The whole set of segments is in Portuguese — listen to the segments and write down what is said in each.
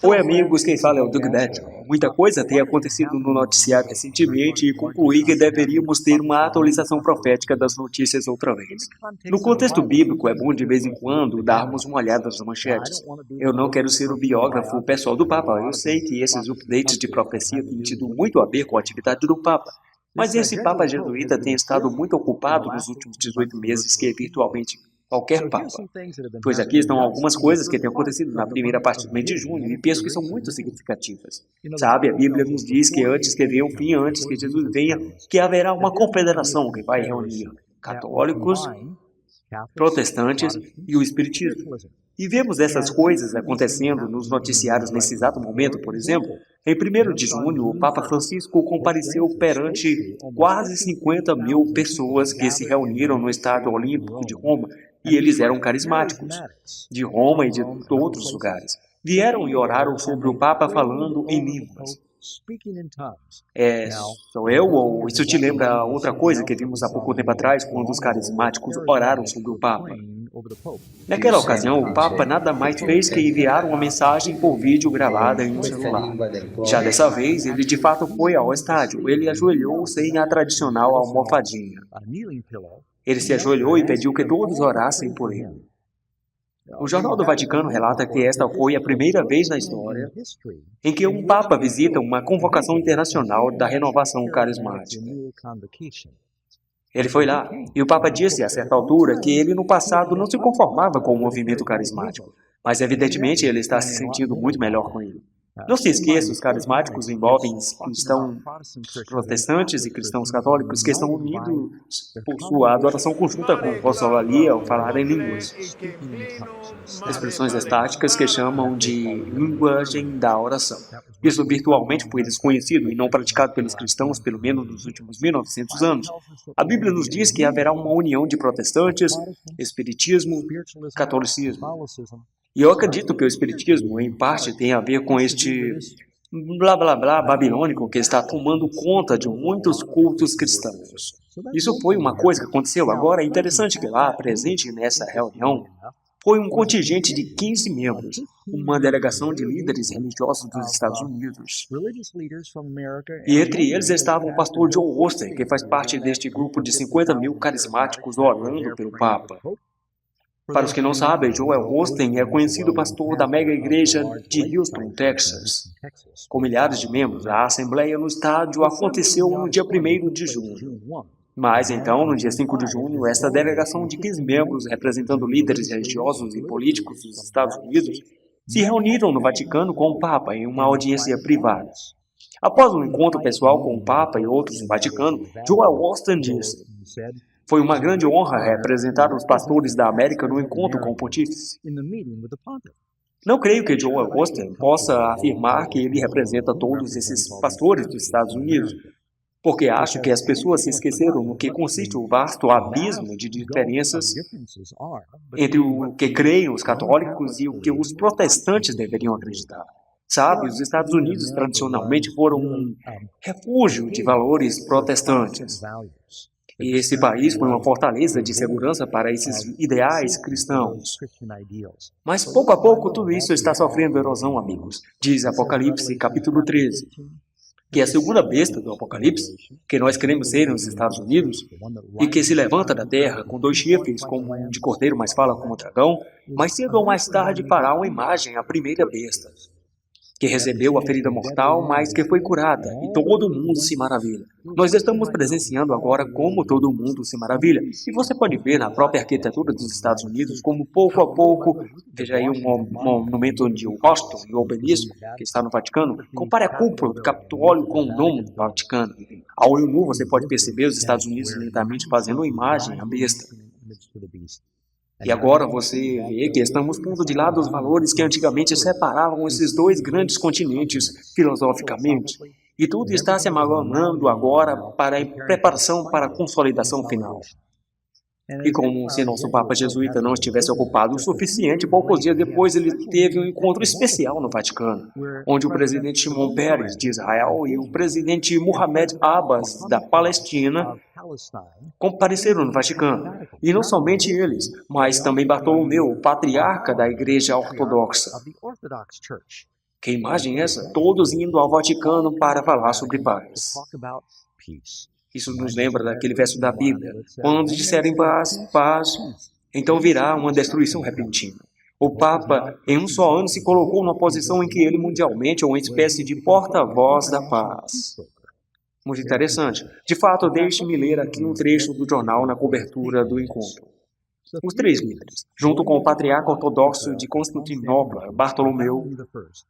Oi, amigos, quem fala é o Doug Beck. Muita coisa tem acontecido no noticiário recentemente e concluí que deveríamos ter uma atualização profética das notícias outra vez. No contexto bíblico, é bom de vez em quando darmos uma olhada nas manchetes. Eu não quero ser o biógrafo pessoal do Papa, eu sei que esses updates de profecia têm tido muito a ver com a atividade do Papa. Mas esse Papa jesuíta tem estado muito ocupado nos últimos 18 meses, que é virtualmente qualquer Papa. Pois aqui estão algumas coisas que têm acontecido na primeira parte do mês de junho e penso que são muito significativas. Sabe, a Bíblia nos diz que antes que venha o fim, antes que Jesus venha, que haverá uma confederação que vai reunir católicos, protestantes e o espiritismo. E vemos essas coisas acontecendo nos noticiários nesse exato momento, por exemplo. Em 1º de junho, o Papa Francisco compareceu perante quase 50 mil pessoas que se reuniram no Estádio Olímpico de Roma, e eles eram carismáticos, de Roma e de outros lugares. Vieram e oraram sobre o Papa falando em línguas. Sou eu ou isso te lembra outra coisa que vimos há pouco tempo atrás, quando os carismáticos oraram sobre o Papa? Naquela ocasião, o Papa nada mais fez que enviar uma mensagem por vídeo gravada em um celular. Já dessa vez, ele de fato foi ao estádio. Ele ajoelhou sem a tradicional almofadinha. Ele se ajoelhou e pediu que todos orassem por ele. O Jornal do Vaticano relata que esta foi a primeira vez na história em que um Papa visita uma convocação internacional da renovação carismática. Ele foi lá, e o Papa disse a certa altura que ele no passado não se conformava com o movimento carismático, mas evidentemente ele está se sentindo muito melhor com ele. Não se esqueça, os carismáticos envolvem cristãos protestantes e cristãos católicos que estão unidos por sua adoração conjunta com glossolalia ao falar em línguas. Expressões estáticas que chamam de linguagem da oração. Isso virtualmente foi desconhecido e não praticado pelos cristãos pelo menos nos últimos 1900 anos. A Bíblia nos diz que haverá uma união de protestantes, espiritismo, catolicismo. E eu acredito que o espiritismo, em parte, tem a ver com este blá blá blá babilônico que está tomando conta de muitos cultos cristãos. Isso foi uma coisa que aconteceu. Agora, é interessante que lá, presente nessa reunião, foi um contingente de 15 membros, uma delegação de líderes religiosos dos Estados Unidos. E entre eles estava o pastor John Oster, que faz parte deste grupo de 50 mil carismáticos orando pelo Papa. Para os que não sabem, Joel Osteen é conhecido pastor da mega igreja de Houston, Texas. Com milhares de membros, a assembleia no estádio aconteceu no dia 1º de junho. Mas então, no dia 5 de junho, esta delegação de 15 membros, representando líderes religiosos e políticos dos Estados Unidos, se reuniram no Vaticano com o Papa em uma audiência privada. Após um encontro pessoal com o Papa e outros no Vaticano, Joel Osteen disse: "Foi uma grande honra representar os pastores da América no encontro com o Pontífice. Não creio que Joel Osteen possa afirmar que ele representa todos esses pastores dos Estados Unidos, porque acho que as pessoas se esqueceram no que consiste o vasto abismo de diferenças entre o que creem os católicos e o que os protestantes deveriam acreditar. Sabe, os Estados Unidos tradicionalmente foram um refúgio de valores protestantes. E esse país foi uma fortaleza de segurança para esses ideais cristãos. Mas pouco a pouco tudo isso está sofrendo erosão, amigos. Diz Apocalipse capítulo 13. Que a segunda besta do Apocalipse, que nós queremos ser nos Estados Unidos, e que se levanta da terra com 2 chifres como um de cordeiro, mas fala como dragão, mais cedo ou mais tarde fará uma imagem à primeira besta, que recebeu a ferida mortal, mas que foi curada, e todo mundo se maravilha. Nós estamos presenciando agora como todo mundo se maravilha, e você pode ver na própria arquitetura dos Estados Unidos como pouco a pouco, veja aí um monumento de Washington e o obelisco, que está no Vaticano, compare a cúpula do Capitólio com o domo do Vaticano. Ao olho nu você pode perceber os Estados Unidos lentamente fazendo uma imagem à besta. E agora você vê que estamos pondo de lado os valores que antigamente separavam esses 2 grandes continentes filosoficamente. E tudo está se amalgamando agora para a preparação para a consolidação final. E como se nosso Papa jesuíta não estivesse ocupado o suficiente, poucos dias depois ele teve um encontro especial no Vaticano, onde o presidente Shimon Peres, de Israel, e o presidente Mohamed Abbas, da Palestina, compareceram no Vaticano. E não somente eles, mas também Bartolomeu, o patriarca da Igreja Ortodoxa. Que imagem é essa? Todos indo ao Vaticano para falar sobre paz. Isso nos lembra daquele verso da Bíblia. Quando disserem paz, paz, então virá uma destruição repentina. O Papa, em um só ano, se colocou numa posição em que ele mundialmente é uma espécie de porta-voz da paz. Muito interessante. De fato, deixe-me ler aqui um trecho do jornal na cobertura do encontro. Os três líderes, junto com o patriarca ortodoxo de Constantinopla, Bartolomeu,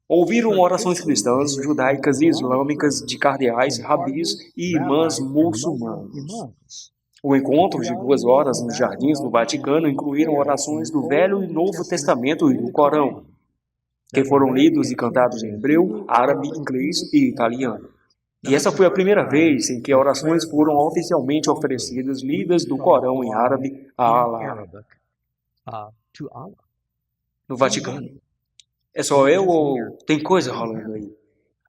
ouviram orações cristãs, judaicas e islâmicas de cardeais, rabis e imãs muçulmanos. O encontro de 2 horas nos jardins do Vaticano incluíram orações do Velho e Novo Testamento e do Corão, que foram lidos e cantados em hebreu, árabe, inglês e italiano. E essa foi a primeira vez em que orações foram oficialmente oferecidas, lidas do Corão em árabe a Allah, no Vaticano. É só eu ou tem coisa rolando aí?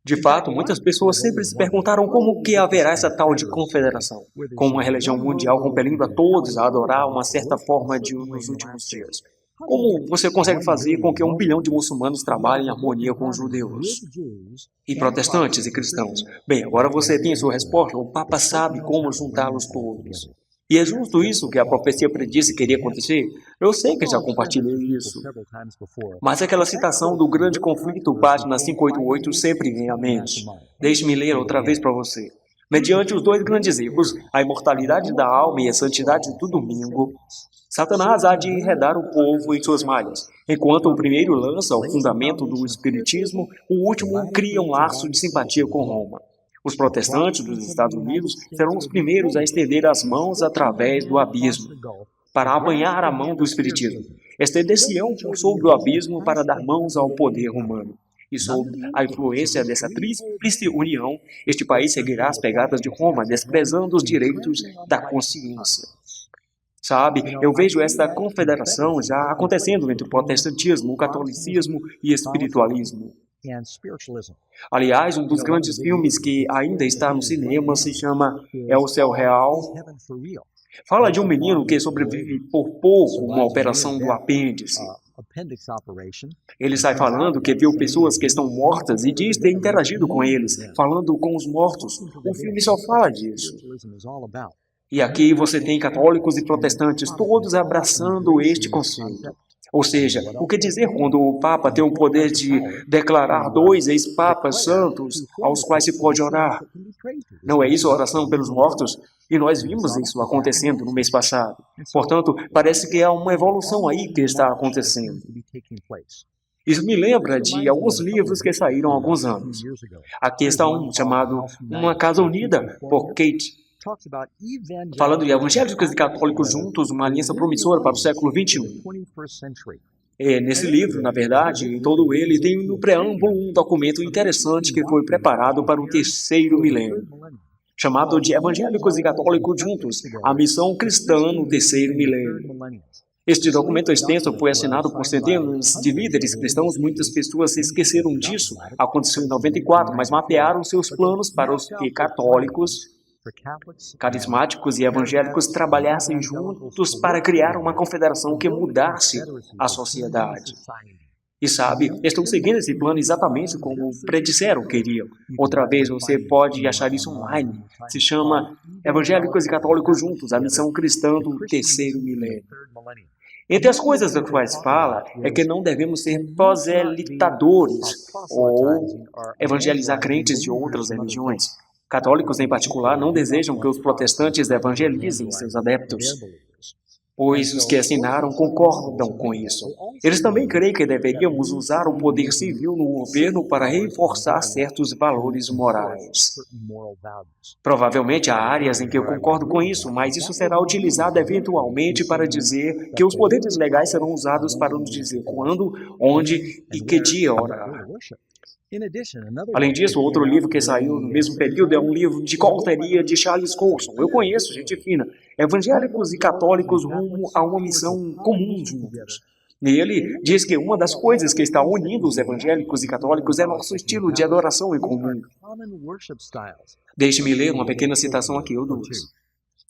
De fato, muitas pessoas sempre se perguntaram como que haverá essa tal de confederação, com uma religião mundial compelindo a todos a adorar uma certa forma nos últimos dias. Como você consegue fazer com que 1 bilhão de muçulmanos trabalhem em harmonia com os judeus e protestantes e cristãos? Bem, agora você tem a sua resposta. O Papa sabe como juntá-los todos. E é justo isso que a profecia predisse que iria acontecer? Eu sei que já compartilhei isso. Mas aquela citação do grande conflito, página 588, sempre vem à mente. Deixe-me ler outra vez para você. Mediante os 2 grandes erros, a imortalidade da alma e a santidade do domingo, Satanás há de enredar o povo em suas malhas. Enquanto o primeiro lança o fundamento do espiritismo, o último cria um laço de simpatia com Roma. Os protestantes dos Estados Unidos serão os primeiros a estender as mãos através do abismo, para apanhar a mão do espiritismo. Estender-se-ão por sobre o abismo para dar mãos ao poder humano. E sob a influência dessa tríplice união, este país seguirá as pegadas de Roma, desprezando os direitos da consciência. Sabe, eu vejo esta confederação já acontecendo entre o protestantismo, o catolicismo e o espiritualismo. Aliás, um dos grandes filmes que ainda está no cinema se chama É o Céu Real. Fala de um menino que sobrevive por pouco uma operação do apêndice. Ele sai falando que viu pessoas que estão mortas e diz ter interagido com eles, falando com os mortos. O filme só fala disso. E aqui você tem católicos e protestantes todos abraçando este conceito. Ou seja, o que dizer quando o Papa tem o poder de declarar 2 ex-papas santos aos quais se pode orar? Não é isso a oração pelos mortos? E nós vimos isso acontecendo no mês passado. Portanto, parece que há uma evolução aí que está acontecendo. Isso me lembra de alguns livros que saíram há alguns anos. Aqui está um chamado Uma Casa Unida, por Kate, falando de evangélicos e católicos juntos, uma aliança promissora para o século XXI. Nesse livro, na verdade, em todo ele, tem no preâmbulo um documento interessante que foi preparado para o 3º milênio, chamado de Evangélicos e Católicos Juntos, a missão cristã no 3º milênio. Este documento extenso foi assinado por centenas de líderes cristãos. Muitas pessoas se esqueceram disso. Aconteceu em 94, mas mapearam seus planos para os que católicos, carismáticos e evangélicos trabalhassem juntos para criar uma confederação que mudasse a sociedade. E sabe, estão seguindo esse plano exatamente como predisseram queriam. Outra vez você pode achar isso online. Se chama Evangélicos e Católicos Juntos, a missão cristã do 3º milênio. Entre as coisas das quais fala é que não devemos ser proselitadores ou evangelizar crentes de outras religiões. Católicos, em particular, não desejam que os protestantes evangelizem seus adeptos, pois os que assinaram concordam com isso. Eles também creem que deveríamos usar o poder civil no governo para reforçar certos valores morais. Provavelmente há áreas em que eu concordo com isso, mas isso será utilizado eventualmente para dizer que os poderes legais serão usados para nos dizer quando, onde e que dia orar. Além disso, outro livro que saiu no mesmo período é um livro de coautoria de Charles Colson. Eu conheço, gente fina. Evangélicos e católicos rumo a uma missão comum juntos. Nele, diz que uma das coisas que está unindo os evangélicos e católicos é nosso estilo de adoração em comum. Deixe-me ler uma pequena citação aqui, ou duas.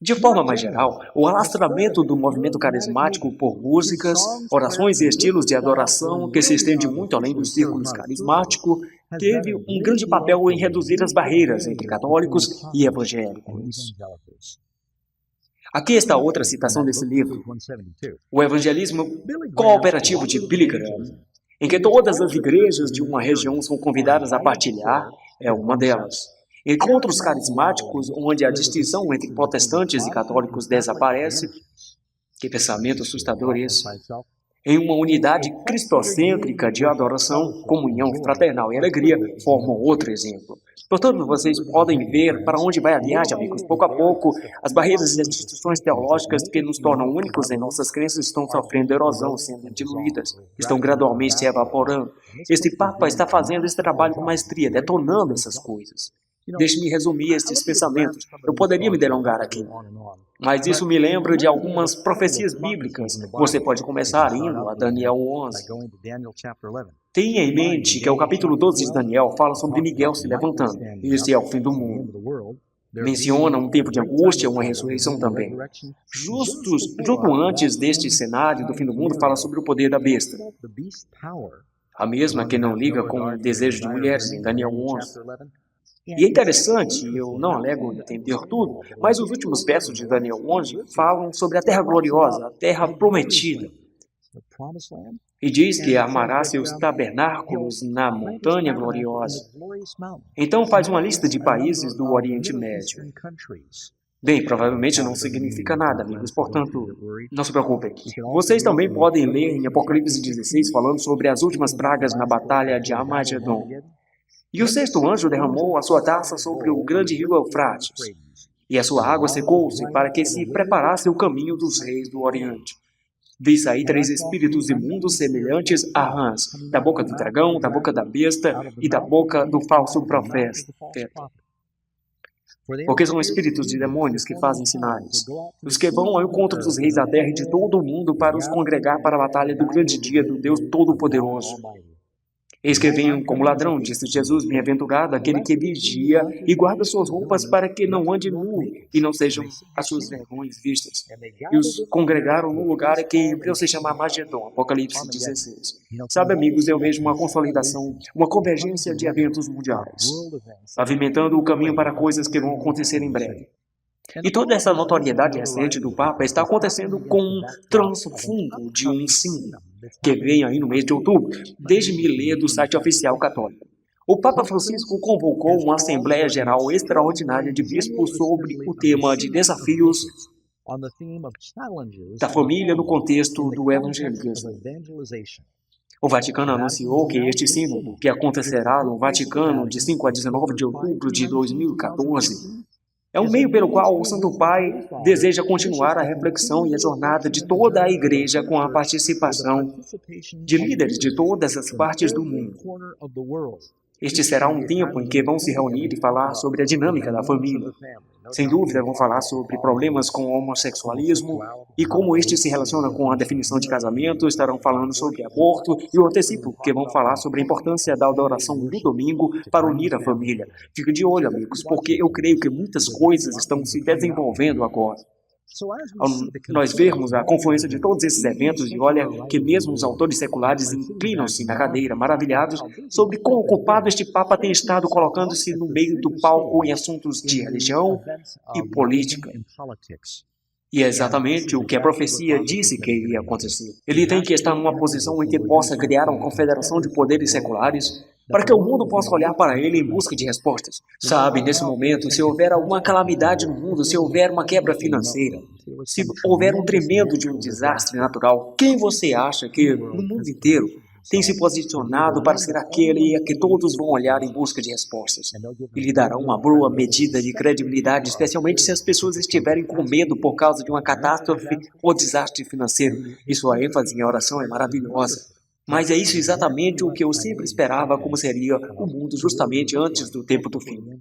De forma mais geral, o alastramento do movimento carismático por músicas, orações e estilos de adoração, que se estende muito além dos círculos carismáticos, teve um grande papel em reduzir as barreiras entre católicos e evangélicos. Aqui está outra citação desse livro, O Evangelismo Cooperativo de Billy Graham, em que todas as igrejas de uma região são convidadas a partilhar, é uma delas. Encontros carismáticos, onde a distinção entre protestantes e católicos desaparece. Que pensamento assustador esse! Em uma unidade cristocêntrica de adoração, comunhão fraternal e alegria, formam outro exemplo. Portanto, vocês podem ver para onde vai a viagem, amigos. Pouco a pouco, as barreiras e as distinções teológicas que nos tornam únicos em nossas crenças estão sofrendo erosão, sendo diluídas, estão gradualmente se evaporando. Este Papa está fazendo esse trabalho com maestria, detonando essas coisas. Deixe-me resumir estes pensamentos. Eu poderia me delongar aqui, mas isso me lembra de algumas profecias bíblicas. Você pode começar indo a Daniel 11. Tenha em mente que o capítulo 12 de Daniel fala sobre Miguel se levantando. Este é o fim do mundo. Menciona um tempo de angústia, uma ressurreição também. Justo antes deste cenário do fim do mundo, fala sobre o poder da besta. A mesma que não liga com o desejo de mulheres, em Daniel 11. E é interessante, eu não alego entender tudo, mas os últimos versos de Daniel 11 falam sobre a terra gloriosa, a terra prometida. E diz que armará seus tabernáculos na montanha gloriosa. Então faz uma lista de países do Oriente Médio. Bem, provavelmente não significa nada, amigos, portanto, não se preocupem. Vocês também podem ler em Apocalipse 16 falando sobre as últimas pragas na batalha de Armagedon. E o sexto anjo derramou a sua taça sobre o grande rio Eufrates, e a sua água secou-se para que se preparasse o caminho dos reis do Oriente. Vi sair 3 espíritos imundos semelhantes a rãs, da boca do dragão, da boca da besta e da boca do falso profeta. Porque são espíritos de demônios que fazem sinais, os que vão ao encontro dos reis da terra e de todo o mundo para os congregar para a batalha do grande dia do Deus Todo-Poderoso. Eis que venho como ladrão, disse Jesus, bem-aventurado aquele que vigia e guarda suas roupas para que não ande nu e não sejam as suas vergonhas vistas. E os congregaram no lugar que em hebreu se chama Armagedon, Apocalipse 16. Sabe, amigos, eu vejo uma consolidação, uma convergência de eventos mundiais, pavimentando o caminho para coisas que vão acontecer em breve. E toda essa notoriedade recente do Papa está acontecendo com um transfundo de um símbolo que vem aí no mês de outubro. Deixe-me ler do site oficial católico. O Papa Francisco convocou uma Assembleia Geral Extraordinária de Bispos sobre o tema de desafios da família no contexto do evangelismo. O Vaticano anunciou que este sínodo, que acontecerá no Vaticano de 5 a 19 de outubro de 2014, é um meio pelo qual o Santo Pai deseja continuar a reflexão e a jornada de toda a Igreja com a participação de líderes de todas as partes do mundo. Este será um tempo em que vão se reunir e falar sobre a dinâmica da família. Sem dúvida, vão falar sobre problemas com o homossexualismo e como este se relaciona com a definição de casamento. Estarão falando sobre aborto e o antecipo, que vão falar sobre a importância da adoração do domingo para unir a família. Fique de olho, amigos, porque eu creio que muitas coisas estão se desenvolvendo agora. Ao nós vermos a confluência de todos esses eventos, e olha que mesmo os autores seculares inclinam-se na cadeira, maravilhados sobre quão ocupado este Papa tem estado colocando-se no meio do palco em assuntos de religião e política. E é exatamente o que a profecia disse que iria acontecer. Ele tem que estar numa posição em que possa criar uma confederação de poderes seculares para que o mundo possa olhar para ele em busca de respostas. Sabe, nesse momento, se houver alguma calamidade no mundo, se houver uma quebra financeira, se houver um tremendo de um desastre natural, quem você acha que, no mundo inteiro, tem se posicionado para ser aquele a que todos vão olhar em busca de respostas? E lhe dará uma boa medida de credibilidade, especialmente se as pessoas estiverem com medo por causa de uma catástrofe ou desastre financeiro. E sua ênfase em oração é maravilhosa. Mas é isso exatamente o que eu sempre esperava como seria o mundo justamente antes do tempo do fim.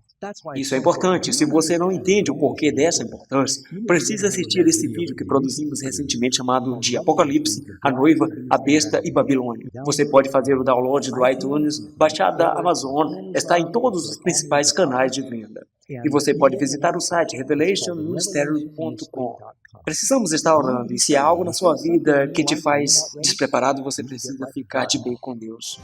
Isso é importante. Se você não entende o porquê dessa importância, precisa assistir esse vídeo que produzimos recentemente chamado de Apocalipse, a Noiva, a Besta e Babilônia. Você pode fazer o download do iTunes, baixar da Amazon, está em todos os principais canais de venda. E você pode visitar o site revelationministerial.com. Precisamos estar orando, e se há algo na sua vida que te faz despreparado, você precisa ficar de bem com Deus.